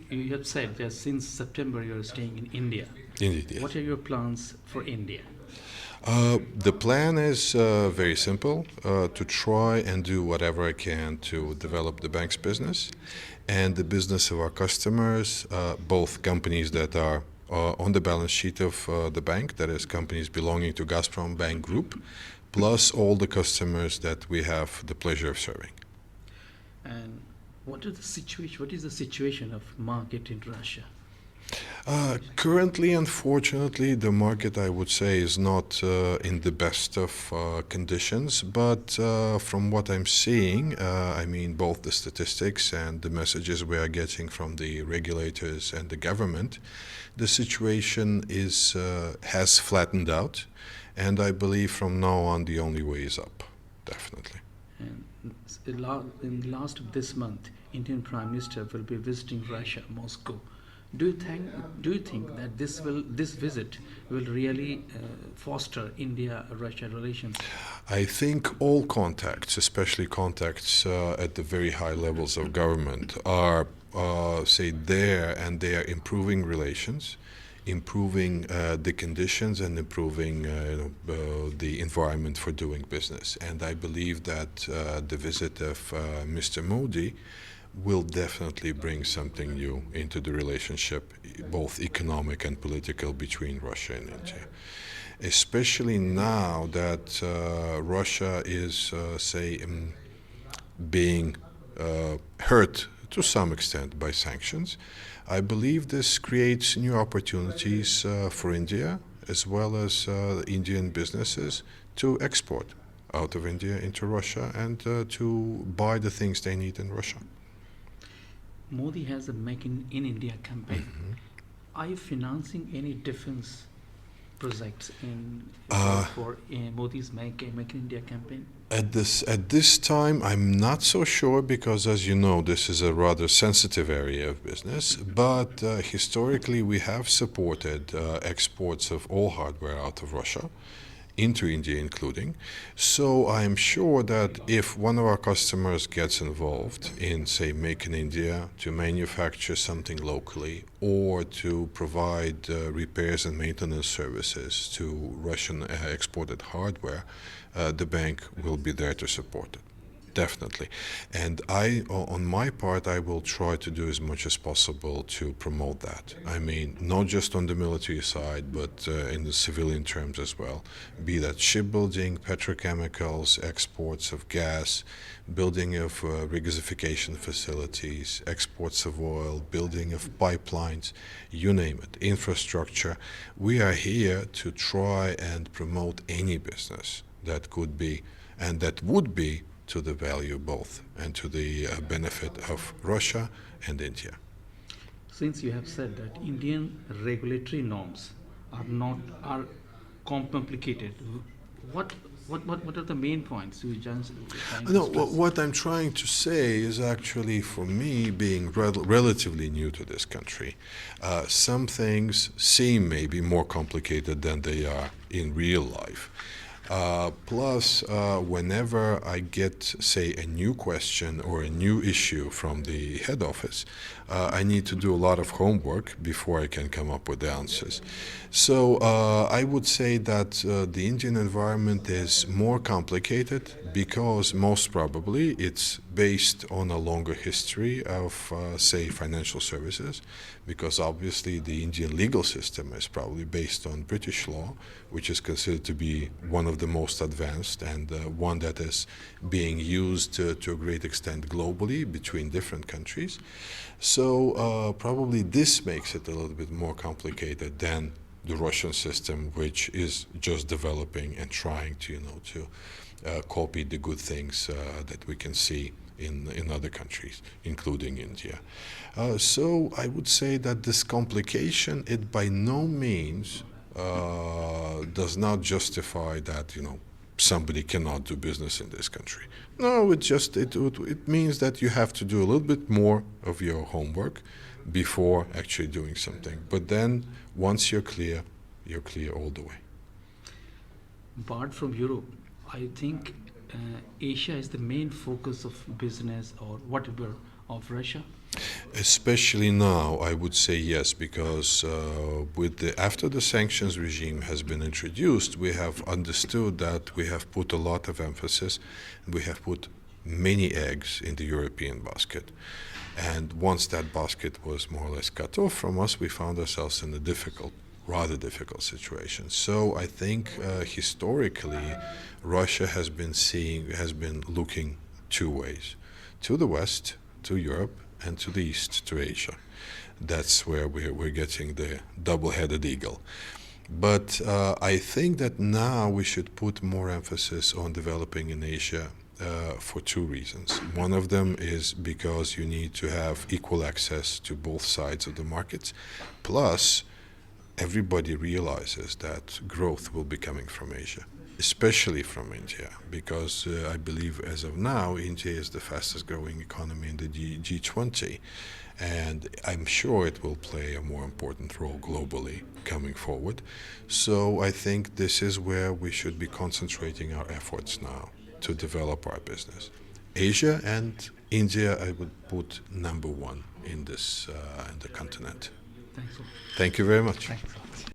you have said that since September you are staying in India. Indeed, yes. What are your plans for India? The plan is very simple, to try and do whatever I can to develop the bank's business and the business of our customers, both companies that are on the balance sheet of the bank, that is companies belonging to Gazprom Bank Group, plus all the customers that we have the pleasure of serving. And what is the situation? What is the situation of market in Russia? Currently, unfortunately, the market, I would say, is not in the best of conditions. But from what I'm seeing, I mean, both the statistics and the messages we are getting from the regulators and the government, the situation has flattened out. And I believe from now on, the only way is up, definitely. And in the last of this month, Indian Prime Minister will be visiting Russia, Moscow. Do you think that this visit will really foster India-Russia relations? I think all contacts, especially contacts at the very high levels of government, are, say, there, and they are improving relations, improving the conditions, and improving the environment for doing business. And I believe that the visit of Mr. Modi will definitely bring something new into the relationship, both economic and political, between Russia and India. Especially now that Russia is, being hurt to some extent by sanctions, I believe this creates new opportunities for India, as well as Indian businesses, to export out of India into Russia and to buy the things they need in Russia. Modi has a Make in India campaign. Are you financing any defense projects for Modi's Make in India campaign? At this time, I'm not so sure because, as you know, this is a rather sensitive area of business. But historically, we have supported exports of all hardware out of Russia into India, including. So I'm sure that if one of our customers gets involved in, say, Make in India, to manufacture something locally or to provide repairs and maintenance services to Russian exported hardware, the bank will be there to support it. Definitely. And on my part, I will try to do as much as possible to promote that. I mean, not just on the military side, but in the civilian terms as well. Be that shipbuilding, petrochemicals, exports of gas, building of regasification facilities, exports of oil, building of pipelines, you name it, infrastructure. We are here to try and promote any business that could be and that would be to the value both and to the benefit of Russia and India. Since you have said that Indian regulatory norms are complicated, what are the main points you just trying to No, stress? what I'm trying to say is actually, for me, being relatively new to this country, some things seem maybe more complicated than they are in real life. Plus, whenever I get, say, a new question or a new issue from the head office, I need to do a lot of homework before I can come up with the answers. So I would say that the Indian environment is more complicated because most probably it's based on a longer history of, say, financial services, because obviously the Indian legal system is probably based on British law, which is considered to be one of the most advanced and one that is being used to a great extent globally between different countries. So probably this makes it a little bit more complicated than the Russian system, which is just developing and trying to, copy the good things that we can see in other countries, including India. So I would say that this complication, it by no means does not justify that, somebody cannot do business in this country. No, it means that you have to do a little bit more of your homework before actually doing something. But then once you're clear all the way. Apart from Europe, I think Asia is the main focus of business or whatever of Russia. Especially now, I would say yes, because after the sanctions regime has been introduced, we have understood that we have put a lot of emphasis, we have put many eggs in the European basket. And once that basket was more or less cut off from us, we found ourselves in a rather difficult situation. So I think historically, Russia has been looking two ways: to the West, to Europe, and to the East, to Asia. That's where we're getting the double-headed eagle. But I think that now we should put more emphasis on developing in Asia for two reasons. One of them is because you need to have equal access to both sides of the markets. Plus, everybody realizes that growth will be coming from Asia, especially from India, because I believe as of now, India is the fastest growing economy in the G20. And I'm sure it will play a more important role globally coming forward. So I think this is where we should be concentrating our efforts now to develop our business. Asia and India, I would put number one in the continent. Thanks. Thank you very much. Thanks.